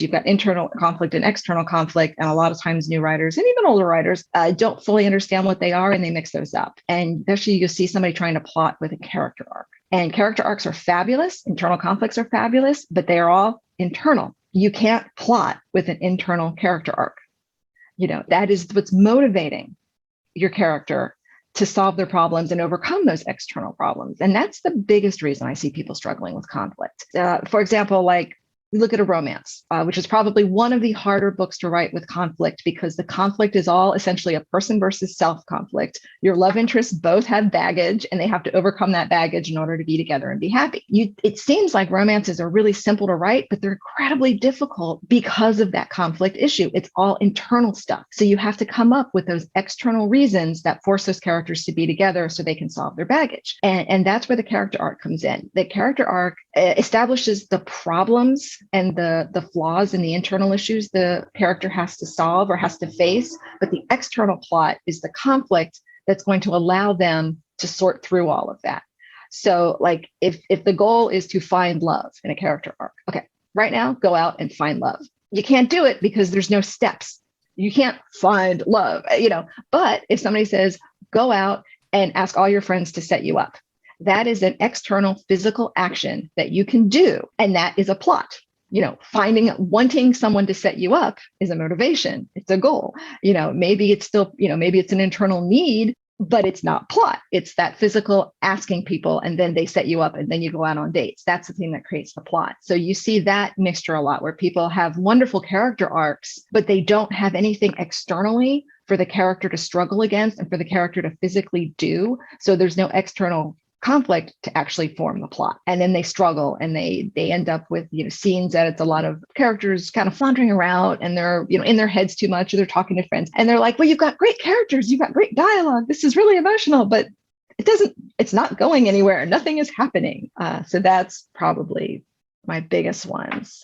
You've got internal conflict and external conflict. And a lot of times new writers and even older writers don't fully understand what they are and they mix those up. And actually you'll see somebody trying to plot with a character arc. And character arcs are fabulous. Internal conflicts are fabulous, but they are all internal. You can't plot with an internal character arc. That is what's motivating your character to solve their problems and overcome those external problems. And that's the biggest reason I see people struggling with conflict. For example, like we look at a romance, which is probably one of the harder books to write with conflict, because the conflict is all essentially a person versus self conflict. Your love interests both have baggage and they have to overcome that baggage in order to be together and be happy. It seems like romances are really simple to write, but they're incredibly difficult because of that conflict issue. It's all internal stuff. So you have to come up with those external reasons that force those characters to be together so they can solve their baggage. And that's where the character arc comes in. The character arc establishes the problems and the flaws and the internal issues the character has to solve or has to face, but the external plot is the conflict that's going to allow them to sort through all of that. So like if the goal is to find love in a character arc, okay, right now go out and find love. You can't do it because there's no steps. You can't find love, but if somebody says go out and ask all your friends to set you up, that is an external physical action that you can do, and that is a plot. Wanting someone to set you up is a motivation. It's a goal. Maybe it's still, maybe it's an internal need, but it's not plot. It's that physical asking people, and then they set you up and then you go out on dates. That's the thing that creates the plot. So you see that mixture a lot where people have wonderful character arcs, but they don't have anything externally for the character to struggle against and for the character to physically do. So there's no external conflict to actually form the plot. And then they struggle and they end up with, scenes that it's a lot of characters kind of floundering around and they're, in their heads too much, or they're talking to friends and they're like, well, you've got great characters. You've got great dialogue. This is really emotional, but it's not going anywhere. Nothing is happening. So that's probably my biggest ones.